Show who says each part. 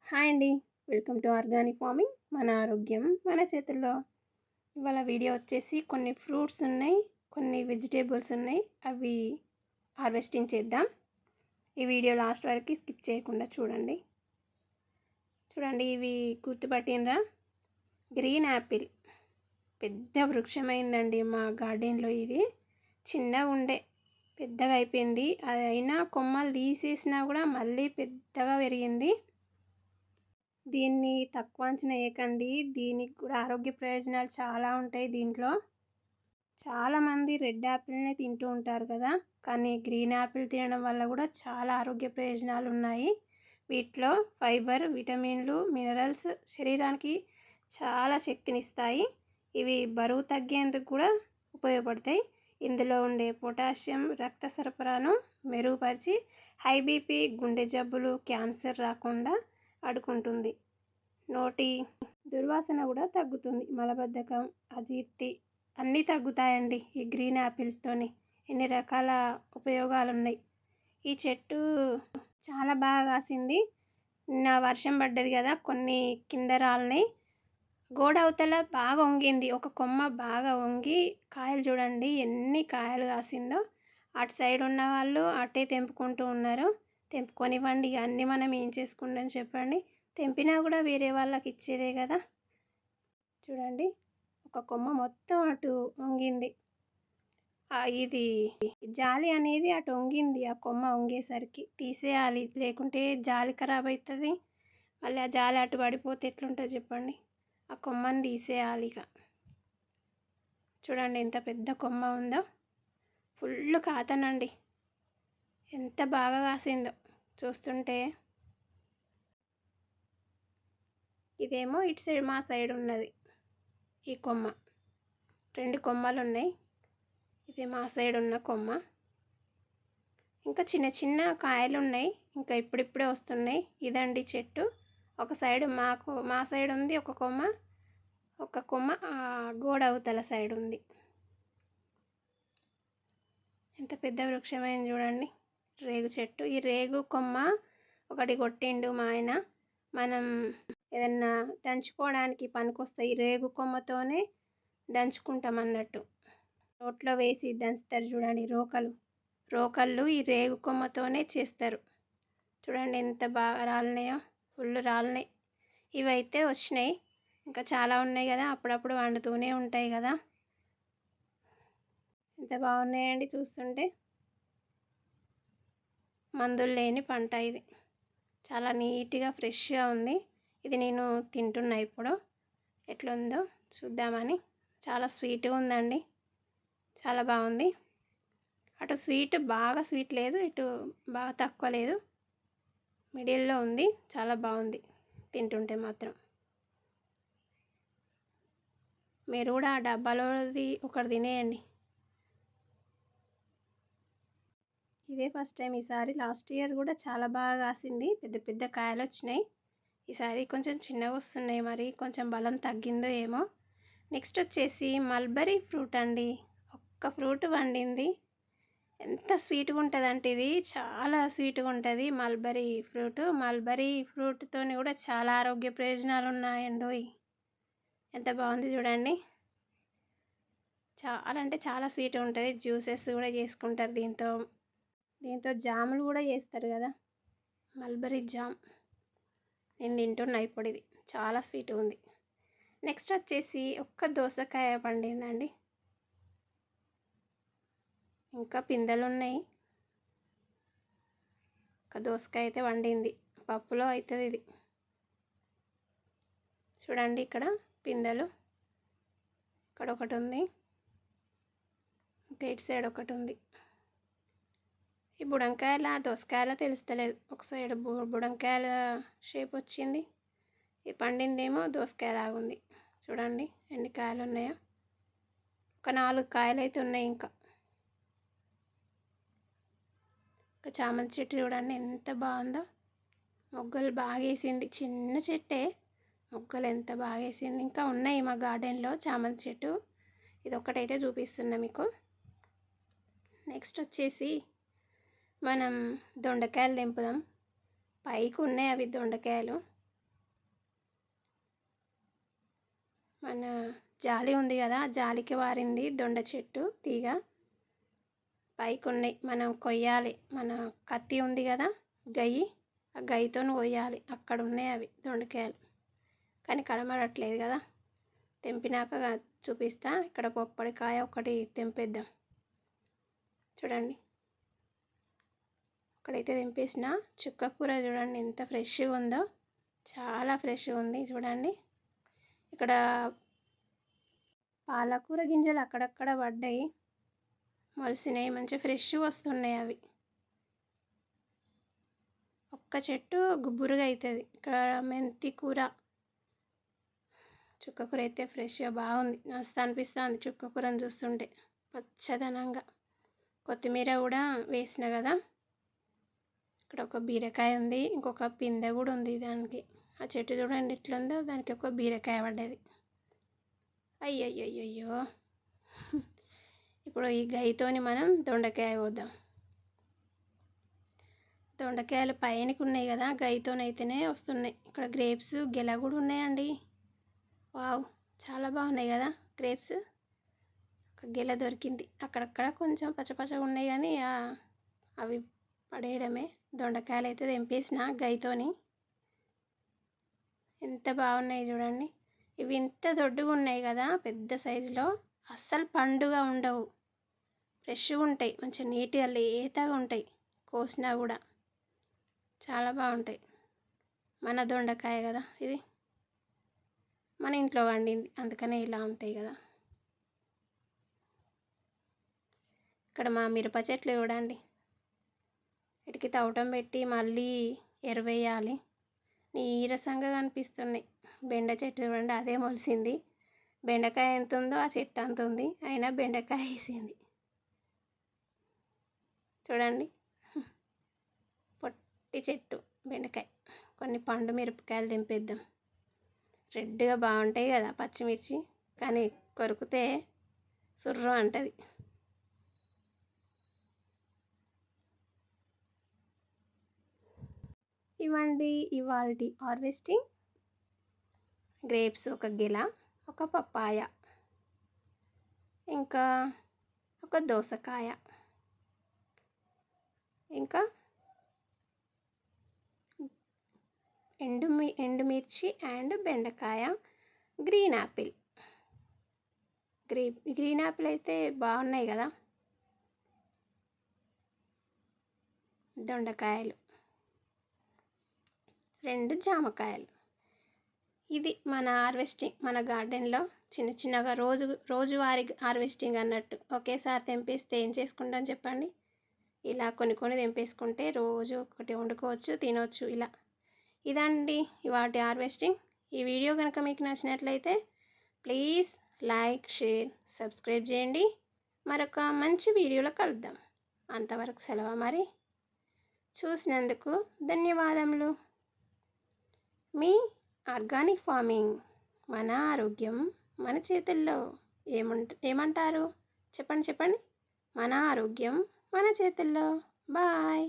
Speaker 1: Hi అండి. Welcome to organic farming. మన ఆరోగ్యం మన చేతుల్లో. ఇవాళ వీడియో వచ్చేసి కొన్ని ఫ్రూట్స్ ఉన్నాయి, కొన్ని వెజిటేబుల్స్ ఉన్నాయి. అవి హార్వెస్టింగ్ చేద్దాం. ఈ వీడియో లాస్ట్ వరకు స్కిప్ చేయకుండా చూడండి. ఇవి గుర్తుపట్టినరా? గ్రీన్ యాపిల్ పెద్ద వృక్షమైందండి మా గార్డెన్లో. ఇది చిన్నగా ఉండే పెద్దగా అయిపోయింది. అయినా కొమ్మలు తీసేసినా కూడా మళ్ళీ పెద్దగా పెరిగింది. దీన్ని తక్కువ అంచనా వేయకండి. దీనికి కూడా ఆరోగ్య ప్రయోజనాలు చాలా ఉంటాయి. దీంట్లో చాలామంది రెడ్ యాపిల్నే తింటూ ఉంటారు కదా, కానీ గ్రీన్ యాపిల్ తినడం వల్ల కూడా చాలా ఆరోగ్య ప్రయోజనాలు ఉన్నాయి. వీటిలో ఫైబర్, విటమిన్లు, మినరల్స్ శరీరానికి చాలా శక్తినిస్తాయి. ఇవి బరువు తగ్గేందుకు కూడా ఉపయోగపడతాయి. ఇందులో ఉండే పొటాషియం రక్త సరఫరాను మెరుగుపరిచి హై బీపీ, గుండె జబ్బులు, క్యాన్సర్ రాకుండా అడ్డుకుంటుంది. నోటి దుర్వాసన కూడా తగ్గుతుంది. మలబద్ధకం, అజీర్తి అన్నీ తగ్గుతాయండి ఈ గ్రీన్ యాపిల్స్తోని. ఎన్ని రకాల ఉపయోగాలు ఉన్నాయి. ఈ చెట్టు చాలా బాగా కాసింది. నిన్న వర్షం పడ్డది కదా, కొన్ని కింద రాలినాయి. గోడ అవతల బాగా వంగింది. ఒక కొమ్మ బాగా వంగి కాయలు చూడండి ఎన్ని కాయలు కాసిందో. అటు సైడ్ ఉన్న వాళ్ళు అటే తెంపుకుంటూ ఉన్నారు. తెంపుకొనివ్వండి. అన్నీ మనం ఏం చేసుకుంటాం చెప్పండి. తెంపినా కూడా వేరే వాళ్ళకి ఇచ్చేదే కదా. చూడండి, ఒక కొమ్మ మొత్తం అటు వంగింది. ఇది జాలి అనేది అటు వంగింది. ఆ కొమ్మ వంగేసరికి తీసేయాలి, లేకుంటే జాలి ఖరాబ్ అవుతుంది. మళ్ళీ ఆ జాలి అటు పడిపోతే ఎట్లుంటుంది చెప్పండి. ఆ కొమ్మని తీసేయాలి. ఇక చూడండి ఎంత పెద్ద కొమ్మ ఉందో. ఫుల్ కాతనండి, ఎంత బాగా కాసిందో చూస్తుంటే. ఇదేమో ఇటు సైడ్ మా సైడ్ ఉన్నది ఈ కొమ్మ. 2 కొమ్మలు ఉన్నాయి. ఇది మా సైడ్ ఉన్న కొమ్మ. ఇంకా చిన్న చిన్న కాయలు ఉన్నాయి, ఇంకా ఇప్పుడిప్పుడే వస్తున్నాయి. ఇదండి చెట్టు. ఒక సైడ్ మా సైడ్ ఉంది ఒక కొమ్మ, ఒక కొమ్మ గోడ అవతల సైడ్ ఉంది. ఎంత పెద్ద వృక్షమైంది చూడండి, రేగు చెట్టు. ఈ రేగు కొమ్మ ఒకటి కొట్టిండు మా ఆయన. మనం ఏదన్నా దంచుకోవడానికి పనికొస్తాయి. ఈ రేగు కొమ్మతోనే దంచుకుంటాం అన్నట్టు. రోట్లో వేసి దంచుతారు చూడండి. రోకళ్ళు ఈ రేగు కొమ్మతోనే చేస్తారు. చూడండి ఎంత బాగా రాలినాయో, ఫుల్ రాలినాయి. ఇవైతే వచ్చినాయి, ఇంకా చాలా ఉన్నాయి కదా, అప్పుడప్పుడు వండుతూనే ఉంటాయి కదా. ఎంత బాగున్నాయండి చూస్తుంటే. మందులు లేని పంట ఇది. చాలా నీట్గా ఫ్రెష్గా ఉంది. ఇది నేను తింటున్నా ఇప్పుడు. ఎట్లుందో చూద్దామని. చాలా స్వీట్గా ఉందండి, చాలా బాగుంది. అటు స్వీట్ బాగా స్వీట్ లేదు, ఇటు బాగా తక్కువ లేదు, మిడిల్లో ఉంది. చాలా బాగుంది తింటుంటే మాత్రం. మీరు కూడా ఆ డబ్బాలోది ఒకటి తినేయండి. ఇదే ఫస్ట్ టైం. ఈసారి లాస్ట్ ఇయర్ కూడా చాలా బాగా కాసింది, పెద్ద పెద్ద కాయలు వచ్చినాయి. ఈసారి కొంచెం చిన్నగా వస్తున్నాయి, మరి కొంచెం బలం తగ్గిందో ఏమో. నెక్స్ట్ వచ్చేసి మల్బరీ ఫ్రూట్ అండి. ఒక్క ఫ్రూట్ వండింది. ఎంత స్వీట్గా ఉంటుంది అంటే ఇది చాలా స్వీట్గా ఉంటుంది మల్బరీ ఫ్రూట్తో కూడా చాలా ఆరోగ్య ప్రయోజనాలు ఉన్నాయండి. ఎంత బాగుంది చూడండి. చాలా అంటే చాలా స్వీట్గా ఉంటుంది. జ్యూసెస్ కూడా చేసుకుంటారు దీంతో జాములు కూడా చేస్తారు కదా, మల్బరీ జామ్. నేను తింటున్నా ఇప్పుడు. ఇది చాలా స్వీట్గా ఉంది. నెక్స్ట్ వచ్చేసి ఒక్క దోసకాయ పండిందండి. ఇంకా పిందెలు ఉన్నాయి. ఒక దోసకాయ అయితే వండింది, పప్పులో అవుతుంది ఇది. చూడండి ఇక్కడ పిందెలు, ఇక్కడ ఒకటి ఉంది, ఇంకా ఇటు సైడ్ ఒకటి ఉంది. ఈ బుడంకాయల దోసకాయల తెలుస్తలేదు. ఒక సైడ్ బుడంకాయల షేప్ వచ్చింది, ఈ పండిందేమో దోసకాయ లాగుంది. చూడండి ఎన్ని కాయలు ఉన్నాయో. ఒక 4 కాయలు అయితే ఉన్నాయి. ఇంకా చామంతి చెట్టు చూడండి ఎంత బాగుందో. మొగ్గలు బాగా వేసింది, చిన్న చెట్టే, మొగ్గలు ఎంత బాగా వేసింది. ఇంకా ఉన్నాయి మా గార్డెన్లో చామంతి చెట్టు. ఇది ఒక్కటైతే చూపిస్తున్నా మీకు. నెక్స్ట్ వచ్చేసి మనం దొండకాయలు తెంపుదాం. పైకి ఉన్నాయి అవి దొండకాయలు. మన జాలి ఉంది కదా, జాలికి వారింది దొండ చెట్టు తీగ. పైకి ఉన్నాయి, మనం కొయ్యాలి. మన కత్తి ఉంది కదా గయ్యి, ఆ గయ్యితో కొయ్యాలి. అక్కడ ఉన్నాయి అవి దొండకాయలు, కానీ కనబడట్లేదు కదా. తెంపినాక చూపిస్తా. ఇక్కడ పొప్పడికాయ ఒకటి తెంపేద్దాం. చూడండి, అక్కడైతే తెంపేసిన. చుక్క కూర చూడండి ఎంత ఫ్రెష్గా ఉందో, చాలా ఫ్రెష్గా ఉంది. చూడండి, ఇక్కడ పాలకూర గింజలు అక్కడక్కడ పడ్డాయి, మొలిసినాయి, మంచిగా ఫ్రెష్గా వస్తున్నాయి అవి. ఒక్క చెట్టు గుబ్బురుగా అవుతుంది. ఇక్కడ మెంతి కూర, చుక్క కూర అయితే ఫ్రెష్గా బాగుంది. మస్తు అనిపిస్తుంది చుక్క కూరని చూస్తుంటే, పచ్చదనంగా. కొత్తిమీర కూడా వేసిన కదా. ఇక్కడ ఒక బీరకాయ ఉంది, ఇంకొక పిందె కూడా ఉంది దానికి. ఆ చెట్టు చూడండి ఎట్లుందో, దానికి ఒక బీరకాయ పడ్డది. అయ్యయ్యో. ఇప్పుడు ఈ గైతోని మనం దొండకాయ పోద్దాం. దొండకాయలు పైనకి ఉన్నాయి కదా, గైతోనైతేనే వస్తున్నాయి. ఇక్కడ గ్రేప్స్ గెల కూడా ఉన్నాయండి. వావ్, చాలా బాగున్నాయి కదా గ్రేప్స్. ఒక గెల దొరికింది. అక్కడక్కడ కొంచెం పచ్చపచ్చగా ఉన్నాయి కానీ అవి పడేయడమే. దొండకాయలు అయితే తెంపేసిన గైతోని. ఎంత బాగున్నాయి చూడండి. ఇవి ఇంత దొడ్డుగా ఉన్నాయి కదా, పెద్ద సైజులో. అస్సలు పండుగా ఉండవు, ఫ్రెష్గా ఉంటాయి, మంచిగా నీట్గా లేతగా ఉంటాయి. కోసినా కూడా చాలా బాగుంటాయి. మన దొండకాయ కదా ఇది, మన ఇంట్లో వండింది, అందుకనే ఇలా ఉంటాయి కదా. ఇక్కడ మా మిరప చెట్లు చూడండి, వీటికి తవ్వటం పెట్టి మళ్ళీ ఎరువేయాలి. నీరసంగా కనిపిస్తున్నాయి. బెండ చెట్టు చూడండి, అదే మొలిసింది. బెండకాయ ఎంత ఉందో ఆ చెట్టు అంత ఉంది, అయినా బెండకాయ వేసింది. చూడండి, పొట్టి చెట్టు బెండకాయ. కొన్ని పండు మిరపకాయలు తెంపేద్దాం. రెడ్గా బాగుంటాయి కదా పచ్చిమిర్చి, కానీ కొరికితే సుర్రు అంటది. ఇవ్వండి ఇవాల్టి హార్వెస్టింగ్. గ్రేప్స్ ఒక గెల, ఒక పప్పాయ, ఇంకా ఒక దోసకాయ, ఇంకా ఎండుమిర్చి అండ్ బెండకాయ, గ్రీన్ యాపిల్. గ్రీన్ యాపిల్ అయితే బాగున్నాయి కదా. దొండకాయలు, 2 జామకాయలు. ఇది మన హార్వెస్టింగ్, మన గార్డెన్లో చిన్న చిన్నగా రోజువారీ హార్వెస్టింగ్ అన్నట్టు. ఒకేసారి తెంపేస్తే ఏం చేసుకుంటాం చెప్పండి. ఇలా కొన్ని తెంపేసుకుంటే రోజు ఒకటి వండుకోవచ్చు, తినవచ్చు. ఇలా ఇదండి ఇవాటి హార్వెస్టింగ్. ఈ వీడియో కనుక మీకు నచ్చినట్లయితే ప్లీజ్ లైక్, షేర్, సబ్స్క్రైబ్ చేయండి. మరొక మంచి వీడియోలో కలుద్దాం. అంతవరకు సెలవు మరి. చూసినందుకు ధన్యవాదములు. మీ ఆర్గానిక్ ఫార్మింగ్, మన ఆరోగ్యం మన చేతుల్లో. ఏమంటారు చెప్పండి. మన ఆరోగ్యం మన చేతుల్లో. బాయ్.